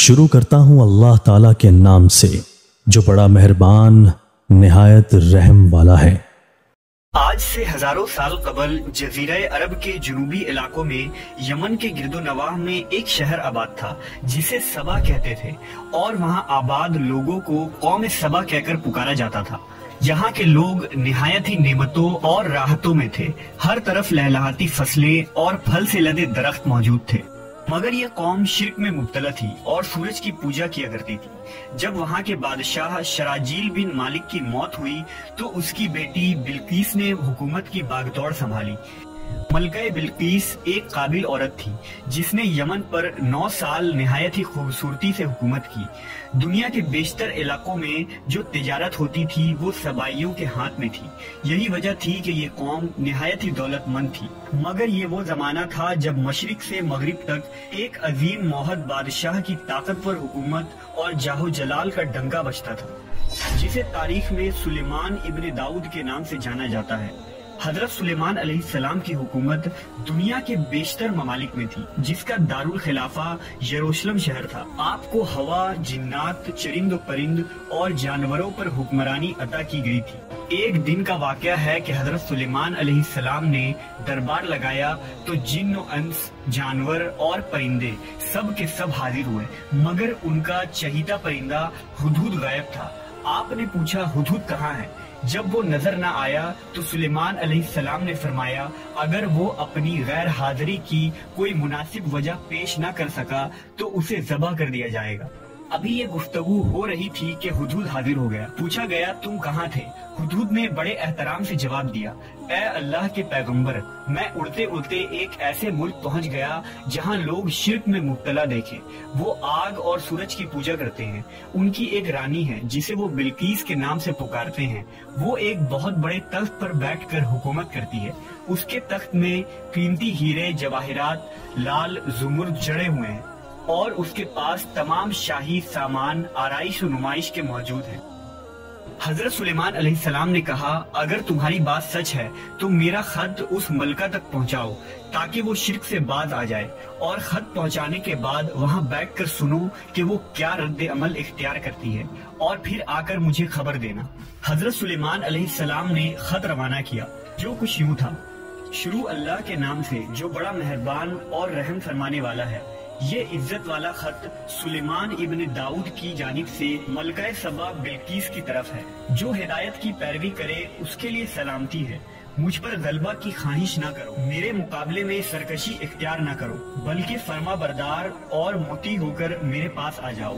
شروع کرتا ہوں اللہ تعالیٰ کے نام سے جو بڑا مہربان نہایت رحم والا ہے۔ آج سے ہزاروں سال قبل جزیرہ عرب کے جنوبی علاقوں میں یمن کے گرد و نواح میں ایک شہر آباد تھا جسے سبا کہتے تھے، اور وہاں آباد لوگوں کو قوم سبا کہہ کر پکارا جاتا تھا۔ یہاں کے لوگ نہایت ہی نعمتوں اور راحتوں میں تھے، ہر طرف لہلہاتی فصلیں اور پھل سے لدے درخت موجود تھے، مگر یہ قوم شرک میں مبتلا تھی اور سورج کی پوجا کیا کرتی تھی۔ جب وہاں کے بادشاہ شراجیل بن مالک کی موت ہوئی تو اس کی بیٹی بلقیس نے حکومت کی باغدوڑ سنبھالی۔ ملکہ بلقیس ایک قابل عورت تھی جس نے یمن پر 9 سال نہایت ہی خوبصورتی سے حکومت کی۔ دنیا کے بیشتر علاقوں میں جو تجارت ہوتی تھی وہ سبائیوں کے ہاتھ میں تھی، یہی وجہ تھی کہ یہ قوم نہایت ہی دولت مند تھی۔ مگر یہ وہ زمانہ تھا جب مشرق سے مغرب تک ایک عظیم موحد بادشاہ کی طاقتور حکومت اور جاہ و جلال کا ڈنکا بجتا تھا، جسے تاریخ میں سلیمان ابن داؤد کے نام سے جانا جاتا ہے۔ حضرت سلیمان علیہ السلام کی حکومت دنیا کے بیشتر ممالک میں تھی، جس کا دارالخلافہ یروشلم شہر تھا۔ آپ کو ہوا، جنات، چرند و پرند اور جانوروں پر حکمرانی عطا کی گئی تھی۔ ایک دن کا واقعہ ہے کہ حضرت سلیمان علیہ السلام نے دربار لگایا تو جن و انس، جانور اور پرندے سب کے سب حاضر ہوئے، مگر ان کا چہیتا پرندہ ہدہد غائب تھا۔ آپ نے پوچھا ہدہد کہاں ہے؟ جب وہ نظر نہ آیا تو سلیمان علیہ السلام نے فرمایا اگر وہ اپنی غیر حاضری کی کوئی مناسب وجہ پیش نہ کر سکا تو اسے ذبح کر دیا جائے گا۔ ابھی یہ گفتگو ہو رہی تھی کہ ہدہد حاضر ہو گیا۔ پوچھا گیا تم کہاں تھے؟ ہدہد نے بڑے احترام سے جواب دیا، اے اللہ کے پیغمبر، میں اڑتے اڑتے ایک ایسے ملک پہنچ گیا جہاں لوگ شرک میں مبتلا دیکھے، وہ آگ اور سورج کی پوجا کرتے ہیں۔ ان کی ایک رانی ہے جسے وہ بلقیس کے نام سے پکارتے ہیں، وہ ایک بہت بڑے تخت پر بیٹھ کر حکومت کرتی ہے۔ اس کے تخت میں قیمتی ہیرے جواہرات لال زمرد جڑے ہوئے ہیں، اور اس کے پاس تمام شاہی سامان آرائش و نمائش کے موجود ہیں۔ حضرت سلیمان علیہ السلام نے کہا اگر تمہاری بات سچ ہے تو میرا خط اس ملکہ تک پہنچاؤ تاکہ وہ شرک سے باز آ جائے، اور خط پہنچانے کے بعد وہاں بیٹھ کر سنو کہ وہ کیا رد عمل اختیار کرتی ہے، اور پھر آ کر مجھے خبر دینا۔ حضرت سلیمان علیہ السلام نے خط روانہ کیا جو کچھ یوں تھا، شروع اللہ کے نام سے جو بڑا مہربان اور رحم فرمانے والا ہے۔ یہ عزت والا خط سلیمان ابن داؤد کی جانب سے ملکہ سبا بلقیس کی طرف ہے۔ جو ہدایت کی پیروی کرے اس کے لیے سلامتی ہے۔ مجھ پر غلبہ کی خواہش نہ کرو، میرے مقابلے میں سرکشی اختیار نہ کرو، بلکہ فرما بردار اور مطیع ہو کر میرے پاس آ جاؤ۔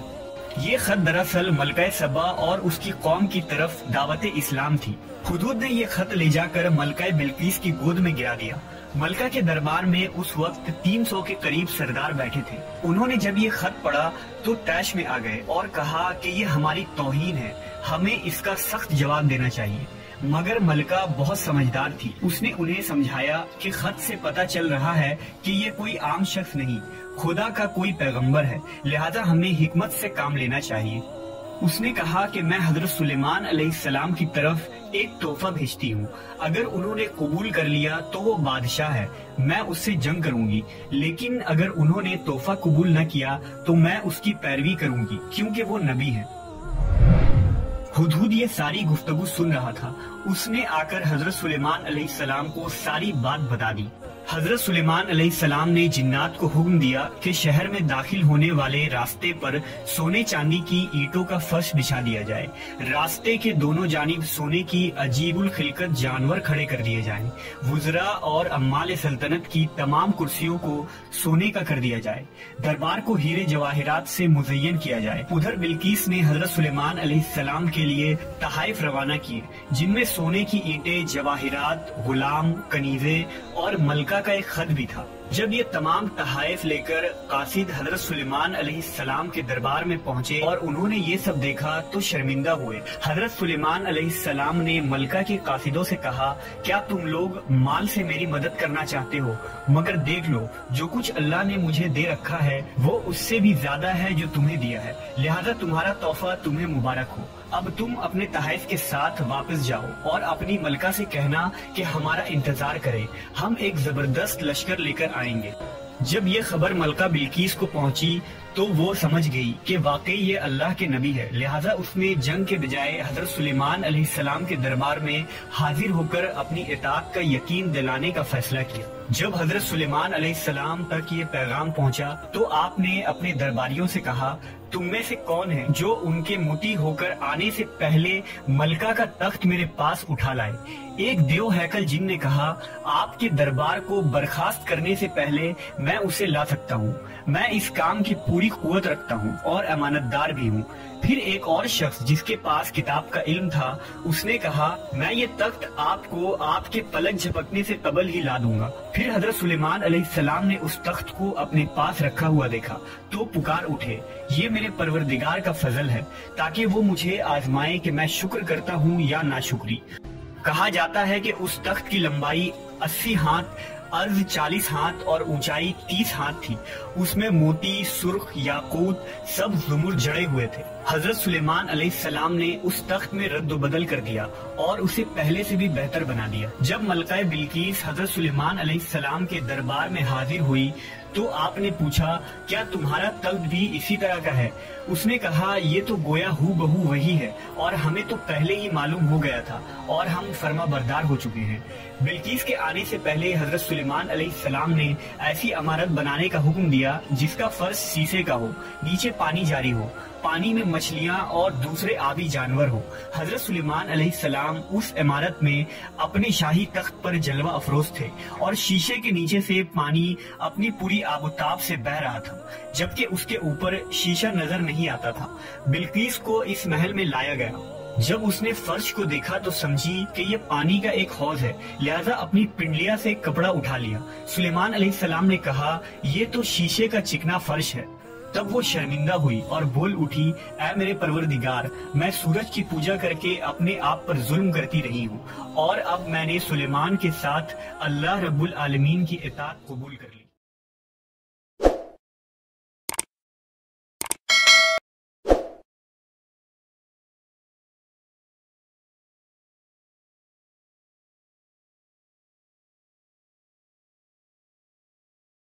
یہ خط دراصل ملکہ سبا اور اس کی قوم کی طرف دعوت اسلام تھی۔ ہدہد نے یہ خط لے جا کر ملکہ بلقیس کی گود میں گرا دیا۔ ملکہ کے دربار میں اس وقت 300 کے قریب سردار بیٹھے تھے۔ انہوں نے جب یہ خط پڑھا تو طیش میں آ گئے اور کہا کہ یہ ہماری توہین ہے، ہمیں اس کا سخت جواب دینا چاہیے۔ مگر ملکہ بہت سمجھدار تھی، اس نے انہیں سمجھایا کہ خط سے پتہ چل رہا ہے کہ یہ کوئی عام شخص نہیں، خدا کا کوئی پیغمبر ہے، لہذا ہمیں حکمت سے کام لینا چاہیے۔ اس نے کہا کہ میں حضرت سلیمان علیہ السلام کی طرف ایک تحفہ بھیجتی ہوں، اگر انہوں نے قبول کر لیا تو وہ بادشاہ ہے، میں اس سے جنگ کروں گی، لیکن اگر انہوں نے تحفہ قبول نہ کیا تو میں اس کی پیروی کروں گی کیونکہ وہ نبی ہے۔ ہدہد یہ ساری گفتگو سن رہا تھا، اس نے آ کر حضرت سلیمان علیہ السلام کو ساری بات بتا دی۔ حضرت سلیمان علیہ السلام نے جنات کو حکم دیا کہ شہر میں داخل ہونے والے راستے پر سونے چاندی کی اینٹوں کا فرش بچھا دیا جائے، راستے کے دونوں جانب سونے کی عجیب الخلقت جانور کھڑے کر دیے جائیں، وزراء اور عمال سلطنت کی تمام کرسیوں کو سونے کا کر دیا جائے، دربار کو ہیرے جواہرات سے مزین کیا جائے۔ ادھر بلقیس نے حضرت سلیمان علیہ السلام کے لیے تحائف روانہ کیے جن میں سونے کی اینٹیں، جواہرات، غلام، کنیزیں اور ملکہ کا ایک خط بھی تھا۔ جب یہ تمام تحائف لے کر قاصد حضرت سلیمان علیہ السلام کے دربار میں پہنچے اور انہوں نے یہ سب دیکھا تو شرمندہ ہوئے۔ حضرت سلیمان علیہ السلام نے ملکہ کے قاصدوں سے کہا کیا تم لوگ مال سے میری مدد کرنا چاہتے ہو؟ مگر دیکھ لو جو کچھ اللہ نے مجھے دے رکھا ہے وہ اس سے بھی زیادہ ہے جو تمہیں دیا ہے، لہذا تمہارا تحفہ تمہیں مبارک ہو۔ اب تم اپنے تحائف کے ساتھ واپس جاؤ اور اپنی ملکہ سے کہنا کہ ہمارا انتظار کرے، ہم ایک زبردست لشکر لے کر آئیں گے۔ جب یہ خبر ملکہ بلقیس کو پہنچی تو وہ سمجھ گئی کہ واقعی یہ اللہ کے نبی ہے، لہٰذا اس نے جنگ کے بجائے حضرت سلیمان علیہ السلام کے دربار میں حاضر ہو کر اپنی اطاعت کا یقین دلانے کا فیصلہ کیا۔ جب حضرت سلیمان علیہ السلام تک یہ پیغام پہنچا تو آپ نے اپنے درباریوں سے کہا، تم میں سے کون ہے جو ان کے مطیع ہو کر آنے سے پہلے ملکہ کا تخت میرے پاس اٹھا لائے؟ ایک دیو ہیکل جن نے کہا، آپ کے دربار کو برخاست کرنے سے پہلے میں اسے لا سکتا ہوں، میں اس کام کی پوری قوت رکھتا ہوں اور امانت دار بھی ہوں۔ پھر ایک اور شخص جس کے پاس کتاب کا علم تھا، اس نے کہا، میں یہ تخت آپ کو آپ کے پلک جھپکنے سے قبل ہی لا دوں گا۔ پھر حضرت سلیمان علیہ السلام نے اس تخت کو اپنے پاس رکھا ہوا دیکھا تو پکار اٹھے، یہ میرے پروردگار کا فضل ہے تاکہ وہ مجھے آزمائے کہ میں شکر کرتا ہوں یا ناشکری۔ کہا جاتا ہے کہ اس تخت کی لمبائی 80 ہاتھ، عرض 40 ہاتھ اور اونچائی 30 ہاتھ تھی۔ اس میں موتی، سرخ، یاقوت، سبز زمر جڑے ہوئے تھے۔ حضرت سلیمان علیہ السلام نے اس تخت میں رد و بدل کر دیا اور اسے پہلے سے بھی بہتر بنا دیا۔ جب ملکہ بلقیس حضرت سلیمان علیہ السلام کے دربار میں حاضر ہوئی تو آپ نے پوچھا، کیا تمہارا تخت بھی اسی طرح کا ہے؟ اس نے کہا، یہ تو گویا ہو بہو وہی ہے اور ہمیں تو پہلے ہی معلوم ہو گیا تھا اور ہم فرما بردار ہو چکے ہیں۔ بلقیس کے آنے سے پہلے حضرت سلیمان علیہ السلام نے ایسی عمارت بنانے کا حکم دیا جس کا فرش شیشے کا ہو، نیچے پانی جاری ہو، پانی میں مچھلیاں اور دوسرے آبی جانور ہو۔ حضرت سلیمان علیہ السلام اس عمارت میں اپنے شاہی تخت پر جلوہ افروز تھے اور شیشے کے نیچے سے پانی اپنی پوری آب و تاب سے بہہ رہا تھا، جبکہ اس کے اوپر شیشہ نظر نہیں آتا تھا۔ بلقیس کو اس محل میں لایا گیا۔ جب اس نے فرش کو دیکھا تو سمجھی کہ یہ پانی کا ایک حوض ہے، لہذا اپنی پنڈلیا سے کپڑا اٹھا لیا۔ سلیمان علیہ السلام نے کہا، یہ تو شیشے کا چکنا فرش ہے۔ تب وہ شرمندہ ہوئی اور بول اٹھی، اے میرے پروردگار، میں سورج کی پوجا کر کے اپنے آپ پر ظلم کرتی رہی ہوں اور اب میں نے سلیمان کے ساتھ اللہ رب العالمین کی اطاعت قبول کر لی۔